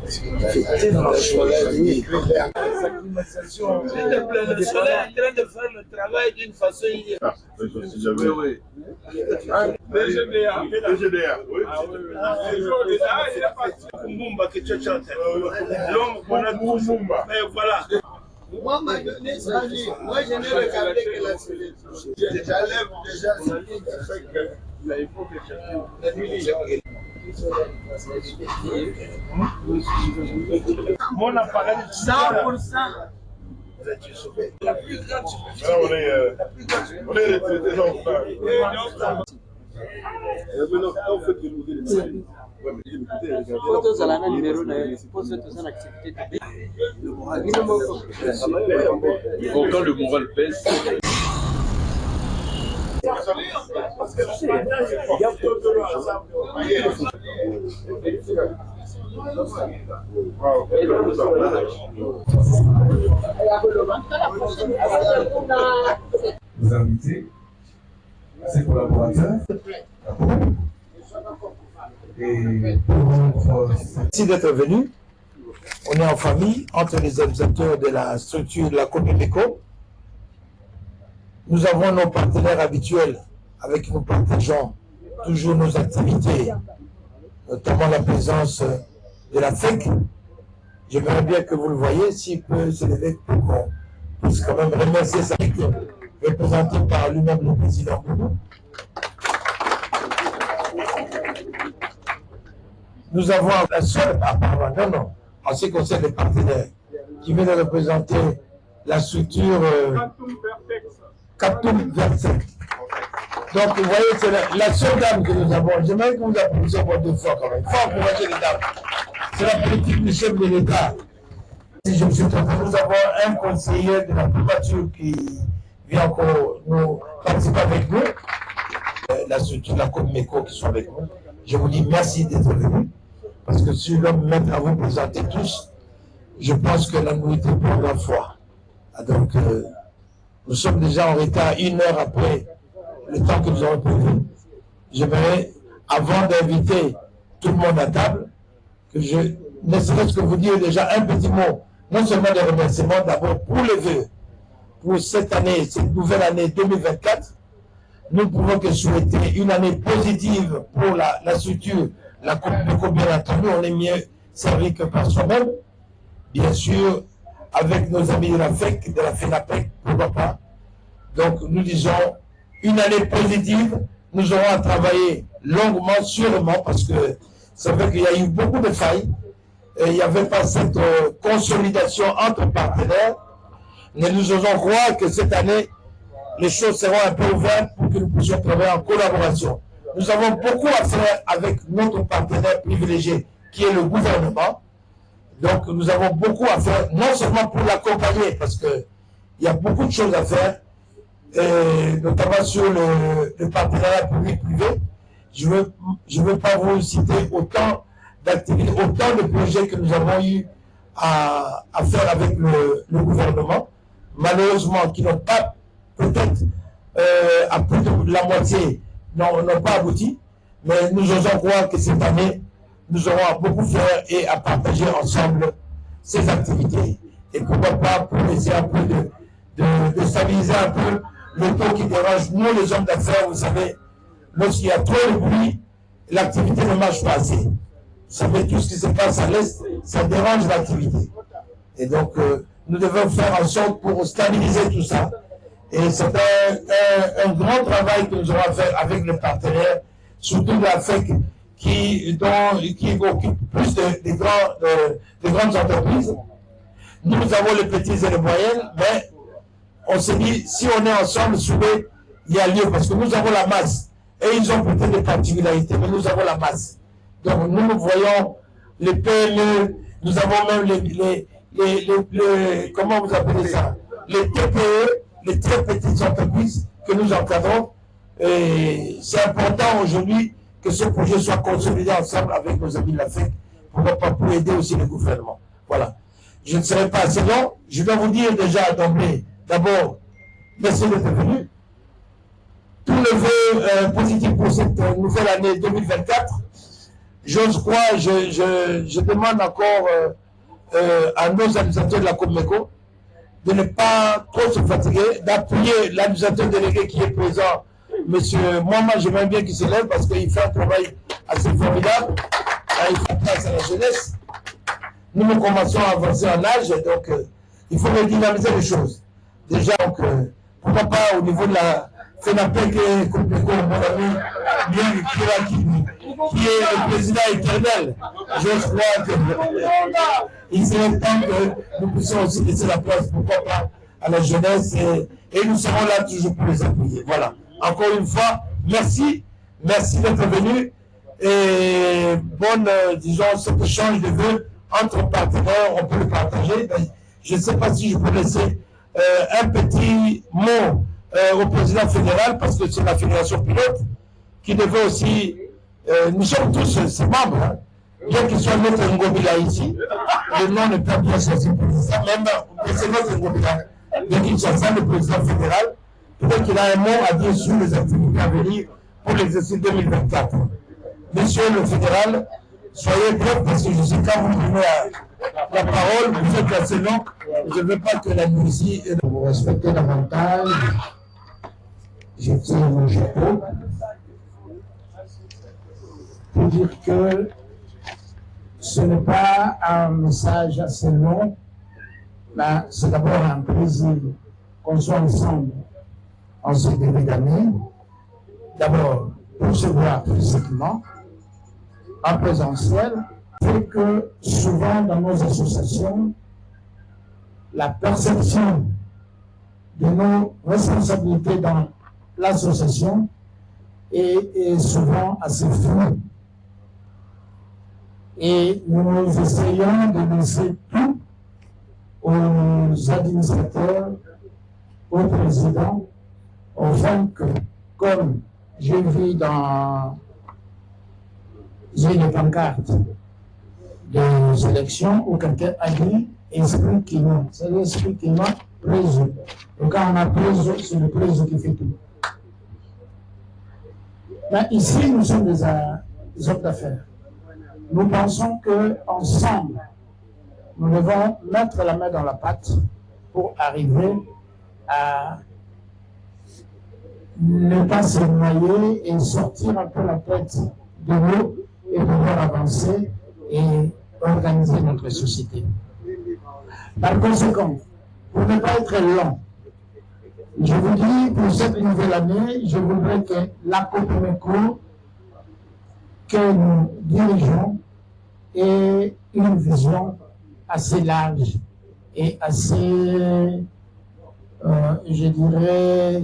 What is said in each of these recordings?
Effectivement, le soleil, le soleil est en train de faire le travail d'une façon idéale. Oui. PGDA. Oui. Il est parti. Mumba que tu chantes. L'homme qu'on a tous. Mais voilà. Moi, ma donnée, moi, je n'ai regardé que la soleil. J'enlève déjà ce qui fait que il faut que je... Mon appareil 100%. La plus grande on est retraités Photos à la numéro pose en activité. Quand le moral pèse. Vous invitez ses collaborateurs et merci d'être venu. On est en famille entre les organisateurs de la structure de la Comimeco. Nous avons nos partenaires habituels avec qui nous partageons toujours nos activités, notamment la présence de la FEC. J'aimerais bien que vous le voyez, s'il peut se lever pour qu'on puisse quand même remercier sa FEC, représentée par lui-même le président Boudou. Nous avons la seule, apparemment, non, en ce qui concerne les partenaires, qui vient de représenter la structure Captum Vertex. Donc, vous voyez, c'est la seule dame que nous avons. J'aimerais que vous applaudissiez pour deux fois quand même. Il faut encourager les dames. C'est la politique du chef de l'État. Si je me suis trompé, nous avons un conseiller de la primature qui vient encore nous participer avec nous. La structure de la Comimeco qui sont avec nous. Je vous dis merci d'être venus. Parce que si l'homme met à vous présenter tous, je pense que la nourriture prendra foi. Donc, nous sommes déjà en retard 1 heure après le temps que nous avons prévu. J'aimerais, avant d'inviter tout le monde à table, que je ne serait-ce que vous dire déjà un petit mot, non seulement des remerciements, d'abord pour les vœux, pour cette année, cette nouvelle année 2024. Nous ne pouvons que souhaiter une année positive pour la structure, la Comimeco, bien entendu, on est mieux servi que par soi-même. Bien sûr, avec nos amis de la FEC, de la FENAPEC, pourquoi pas. Donc, nous disons une année positive. Nous aurons à travailler longuement, sûrement, parce que c'est vrai qu'il y a eu beaucoup de failles. Et il n'y avait pas cette consolidation entre partenaires. Mais nous osons croire que cette année, les choses seront un peu ouvertes pour que nous puissions travailler en collaboration. Nous avons beaucoup à faire avec notre partenaire privilégié, qui est le gouvernement. Donc, nous avons beaucoup à faire, non seulement pour l'accompagner, parce qu'il y a beaucoup de choses à faire, notamment sur le partenariat public-privé. Je veux pas vous citer autant d'activités, autant de projets que nous avons eu à faire avec le gouvernement, malheureusement, qui n'ont pas, peut-être, à plus de la moitié, n'ont pas abouti, mais nous osons croire que cette année, nous aurons à beaucoup faire et à partager ensemble ces activités. Et pourquoi pas pour essayer un peu de stabiliser un peu le taux qui dérange nous, les hommes d'affaires. Vous savez, lorsqu'il y a trop de bruit, l'activité ne marche pas assez. Vous savez, tout ce qui se passe à l'Est, ça dérange l'activité. Et donc, nous devons faire en sorte pour stabiliser tout ça. Et c'est un grand travail que nous aurons à faire avec les partenaires, surtout de la FEC, qui occupe plus des grandes entreprises. Nous avons les petites et les moyennes, mais on s'est dit, si on est ensemble, souvent, il y a lieu, parce que nous avons la masse. Et ils ont peut-être des particularités, mais nous avons la masse. Donc nous voyons les PME, nous avons même les comment vous appelez ça, les TPE, les très petites entreprises que nous encadrons. Et c'est important aujourd'hui que ce projet soit consolidé ensemble avec nos amis de l'Afrique, pourquoi pas pour aider aussi le gouvernement. Voilà. Je ne serai pas assez long. Je dois vous dire déjà d'emblée, d'abord, merci d'être venu. Tous les vœux positifs pour cette nouvelle année 2024. J'ose croire, je demande encore à nos administrateurs de la Comeco de ne pas trop se fatiguer, d'appuyer l'administrateur délégué qui est présent, monsieur Mohamed, j'aimerais bien qu'il se lève parce qu'il fait un travail assez formidable. Il fait place à la jeunesse. Nous nous commençons à avancer en âge, donc il faut redynamiser les choses. Déjà, donc, pourquoi pas au niveau de la FENAPEC et Comeco, mon ami, bien qui est le président éternel. Je crois qu'il serait temps que nous puissions aussi laisser la place, pourquoi pas, à la jeunesse et nous serons là toujours pour les appuyer. Voilà. Encore une fois, merci. Merci d'être venu et bonne, disons, cet échange de vœux entre partenaires, on peut le partager. Je ne sais pas si je peux laisser un petit mot au président fédéral, parce que c'est la fédération pilote qui devait aussi, nous sommes tous ses membres, hein, bien qu'il soit notre Ngobila ici, le nom n'est pas bien choisi pour ça, même c'est notre Ngobila, bien qu'il soit ça le président fédéral, peut-être qu'il a un mot à dire sur les activités à venir pour l'exercice 2024. Monsieur le fédéral, soyez bref, parce que je sais quand vous prenez la parole, vous êtes assez long, je ne veux pas que la musique... Vous respectez davantage, je tire mon chapeau pour dire que ce n'est pas un message assez long, mais c'est d'abord un plaisir qu'on soit ensemble en ce début d'année. D'abord, pour se voir physiquement, en présentiel, fait que souvent dans nos associations, la perception de nos responsabilités dans l'association est souvent assez floue. Et nous essayons de laisser tout aux administrateurs, aux présidents, afin que, comme j'ai vu dans une pancarte des élections où quelqu'un a dit esprit qui non, c'est l'esprit qui non, préso. Et quand on a préso, c'est le préso qui fait tout. Mais ici, nous sommes des hommes d'affaires. Nous pensons qu'ensemble, nous devons mettre la main dans la pâte pour arriver à ne pas se noyer et sortir un peu la tête de l'eau et pouvoir avancer et organiser notre société. Par conséquent, pour ne pas être lent, je vous dis, pour cette nouvelle année, je voudrais que la Copemeco que nous dirigeons ait une vision assez large et assez, je dirais,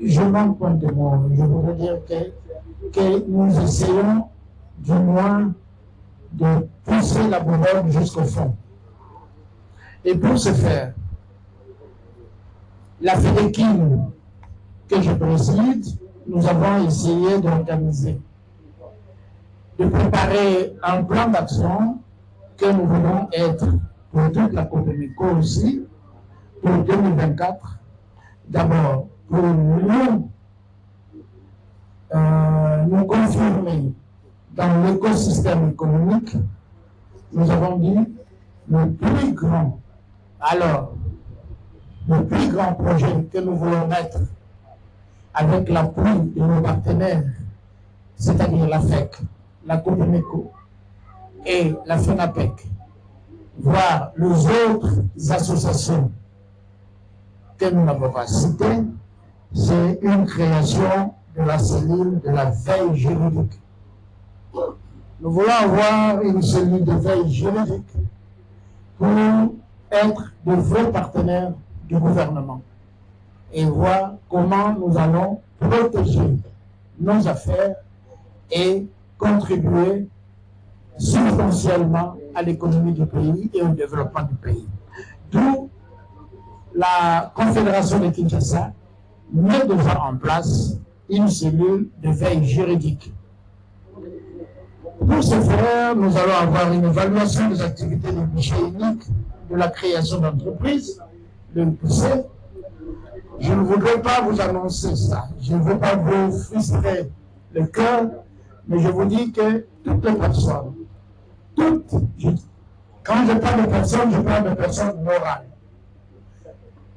je manque point de mots, je voudrais dire que nous essayons du moins de pousser la bourrogne jusqu'au fond. Et pour ce faire, la FEDEKIN que je préside, nous avons essayé d'organiser, de préparer un plan d'action que nous voulons être pour toute la Copemeco aussi, pour 2024. D'abord, pour nous confirmer dans l'écosystème économique, nous avons dit le plus grand, alors, le plus grand projet que nous voulons mettre avec l'appui de nos partenaires, c'est-à-dire la FEC, la Copemeco et la FENAPEC, voire les autres associations que nous n'avons pas citées, c'est une création de la cellule de la veille juridique. Nous voulons avoir une cellule de veille juridique pour être de vrais partenaires du gouvernement et voir comment nous allons protéger nos affaires et contribuer substantiellement à l'économie du pays et au développement du pays. D'où la Confédération de Kinshasa met déjà en place une cellule de veille juridique. Pour ce faire, nous allons avoir une évaluation des activités de guichet unique de la création d'entreprise, le GUC. Je ne voudrais pas vous annoncer ça, je ne veux pas vous frustrer le cœur, mais je vous dis que toutes les personnes, quand je parle de personnes, je parle de personnes morales.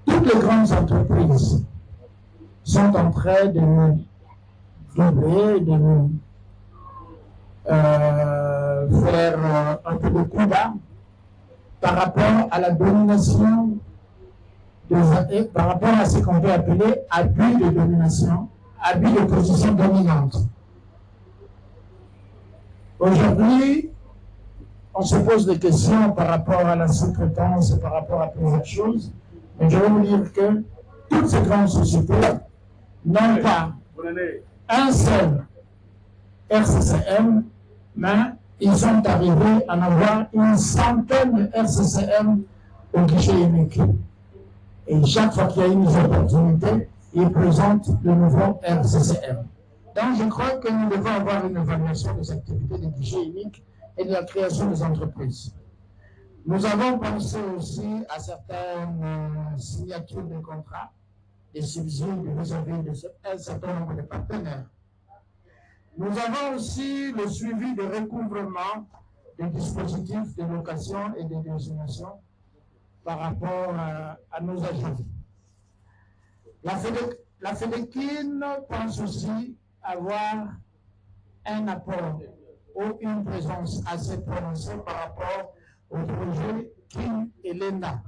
Toutes les grandes entreprises sont en train de nous doubler, de nous faire un peu de coup bas par rapport à la domination, par rapport à ce qu'on peut appeler abus de domination, abus de position dominante. Aujourd'hui, on se pose des questions par rapport à la sous-traitance et par rapport à plusieurs choses, mais je vais vous dire que toutes ces grandes sociétés n'ont pas un seul RCCM, mais ils sont arrivés à en avoir une centaine de RCCM au guichet unique. Et chaque fois qu'il y a une opportunité, ils présentent de nouveaux RCCM. Donc je crois que nous devons avoir une évaluation des activités de guichet unique et de la création des entreprises. Nous avons pensé aussi à certaines signatures de contrats, des subsides vis-à-vis d'un certain nombre de partenaires. Nous avons aussi le suivi de recouvrement des dispositifs de location et de désignation par rapport à nos agents. La FEDEKIN pense aussi avoir un apport ou une présence assez prononcée par rapport au projet KIM et l'ENA.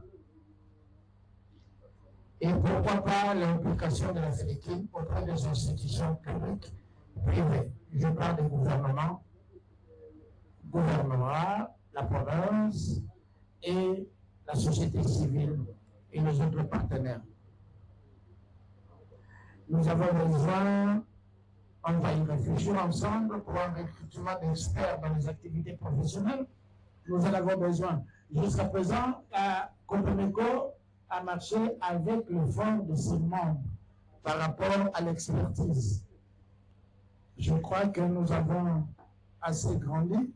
Et pourquoi pas l'implication de la FEDEKIN auprès des institutions publiques, privées. Je parle des gouvernements, la province et la société civile et les autres partenaires. Nous avons besoin, on va y réfléchir ensemble pour un recrutement d'experts dans les activités professionnelles. Nous en avons besoin. Jusqu'à présent, Copemeco a marché avec le fonds de ses membres par rapport à l'expertise. Je crois que nous avons assez grandi.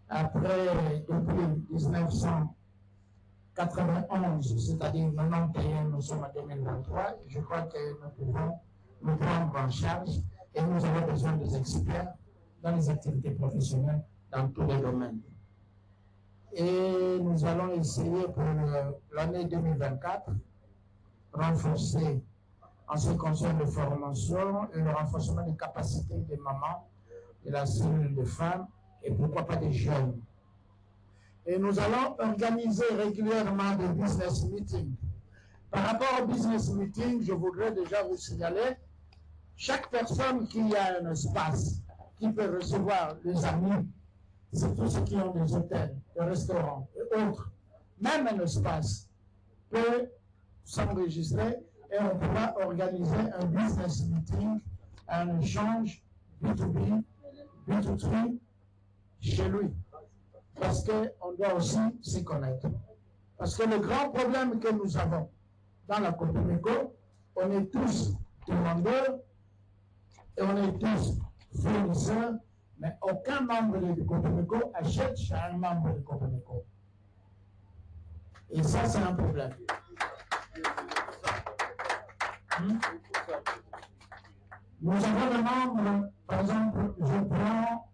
Après, depuis 1991, c'est-à-dire 91, nous sommes en 2023, je crois que nous pouvons nous prendre en charge et nous avons besoin des experts dans les activités professionnelles dans tous les domaines. Et nous allons essayer pour l'année 2024 renforcer en ce qui concerne la formation et le renforcement des capacités des mamans, de la cellule de femmes et pourquoi pas des jeunes. Et nous allons organiser régulièrement des business meetings. Par rapport au business meeting, je voudrais déjà vous signaler, chaque personne qui a un espace, qui peut recevoir des amis, c'est tous ceux qui ont des hôtels, des restaurants et autres, même un espace, peut s'enregistrer et on pourra organiser un business meeting, un échange B2B, B2C chez lui. Parce qu'on doit aussi s'y connaître. Parce que le grand problème que nous avons dans la Copemeco, on est tous demandeurs et on est tous fournisseurs, mais aucun membre de Copemeco achète chez un membre de Copemeco. Et ça, c'est un problème. Nous avons des membres, par exemple, je prends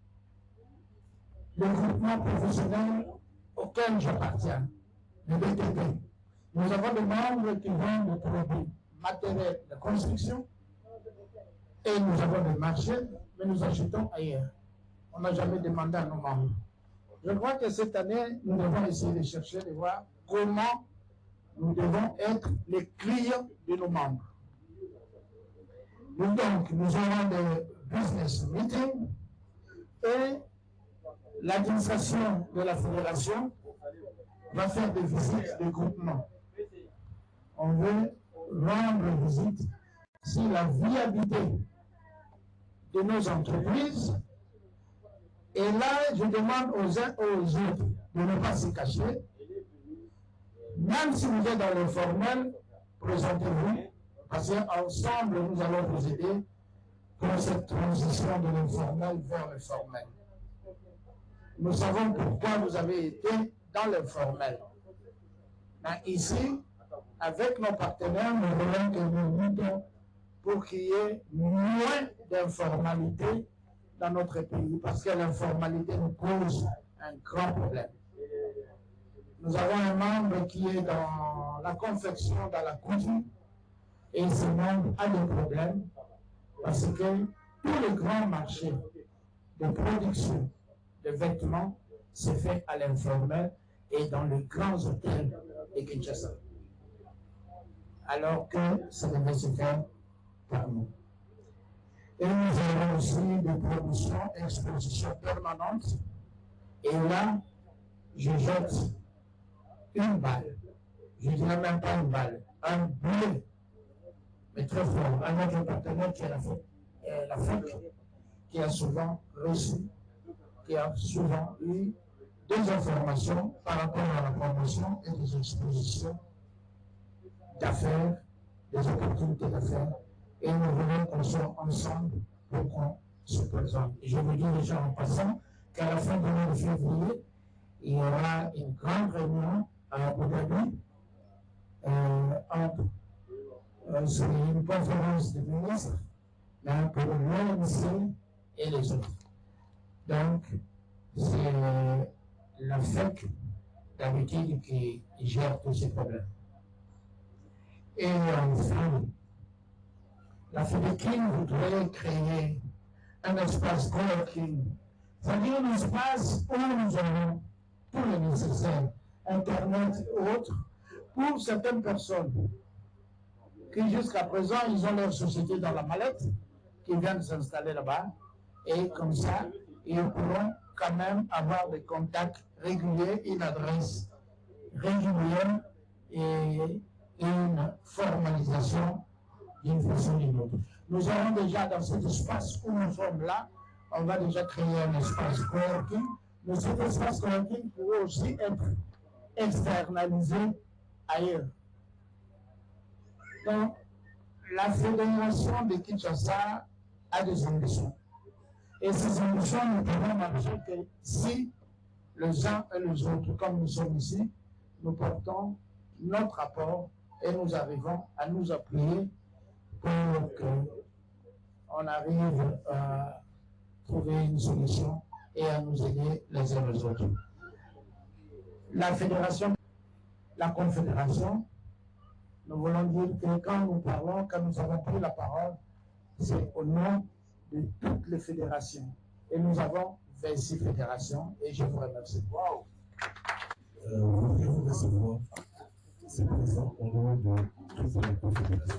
le groupement professionnel auquel j'appartiens, le BTP. Nous avons des membres qui vendent des produits matériels de construction et nous avons des marchés, mais nous achetons ailleurs. On n'a jamais demandé à nos membres. Je crois que cette année, nous devons essayer de chercher, de voir comment nous devons être les clients de nos membres. Donc, nous aurons des business meetings et l'administration de la fédération va faire des visites de groupement. On veut rendre visite sur la viabilité de nos entreprises. Et là, je demande aux uns et aux autres de ne pas se cacher. Même si vous êtes dans le formel, présentez-vous. Parce qu'ensemble, nous allons vous aider pour cette transition de l'informel vers le formel. Nous savons pourquoi vous avez été dans l'informel. Mais ici, avec nos partenaires, nous voulons que nous luttons pour qu'il y ait moins d'informalité dans notre pays, parce que l'informalité nous pose un grand problème. Nous avons un membre qui est dans la confection, dans la couture, et ce membre a des problèmes, parce que tous les grands marchés de production de vêtements se fait à l'informel et dans les grands hôtels de Kinshasa. Alors que ça devait se faire par nous. Et nous avons aussi des promotions, expositions permanentes. Et là, je jette une balle. Je ne dirais même pas une balle, un boulet, mais très fort, à notre partenaire qui est l'Afrique, qui a souvent reçu, qui a souvent eu des informations par rapport à la promotion et des expositions d'affaires, des opportunités d'affaires, et nous voulons qu'on soit ensemble pour qu'on se présente. Et je vous dis déjà en passant qu'à la fin du mois de février, il y aura une grande réunion à Abu Dhabi, sur une conférence de ministres, pour l'OMC et les autres. Donc, c'est la FEC d'habitude qui gère tous ces problèmes. Et enfin, la FEDECIN voudrait créer un espace coworking, c'est-à-dire un espace où nous avons tout le nécessaire, Internet et autres, pour certaines personnes qui jusqu'à présent, ils ont leur société dans la mallette, qui viennent s'installer là-bas, et comme ça, ils pourront quand même avoir des contacts réguliers, une adresse régulière et une formalisation d'une façon ou d'une autre. Nous avons déjà dans cet espace où nous sommes là, on va déjà créer un espace coworking, mais cet espace coworking pourrait aussi être externalisé ailleurs. Donc, la fédération de Kinshasa a des ambitions. Et ces ambitions ne pourront marcher que si les uns et les autres, comme nous sommes ici, nous portons notre apport et nous arrivons à nous appuyer pour qu'on arrive à trouver une solution et à nous aider les uns les autres. La fédération, la confédération, nous voulons dire que quand nous parlons, quand nous avons pris la parole, c'est au nom de toutes les fédérations. Et nous avons 26 fédérations et je vous remercie. Wow. Voudriez-vous recevoir ces présents au nom de toutes les confédérations?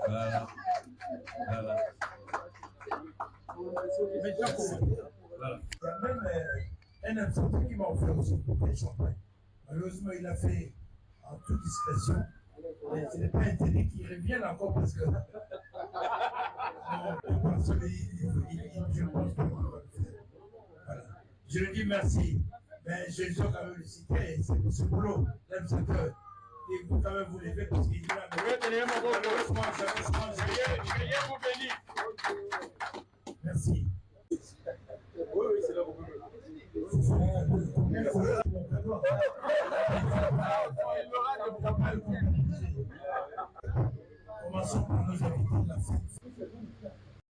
Voilà. Voilà. Il y a même un infirmier qui m'a offert aussi une bouteille de champagne. Malheureusement, il a fait en toute discrétion. Ce n'est pas interdit qu'il revienne encore parce que. Je pense qu'on va le faire. Voilà. Je lui dis merci. Mais je dois quand même le citer. C'est ce boulot, l'administrateur. Il faut quand même vous lever parce qu'il est là. Merci. Oui, c'est là beaucoup. Il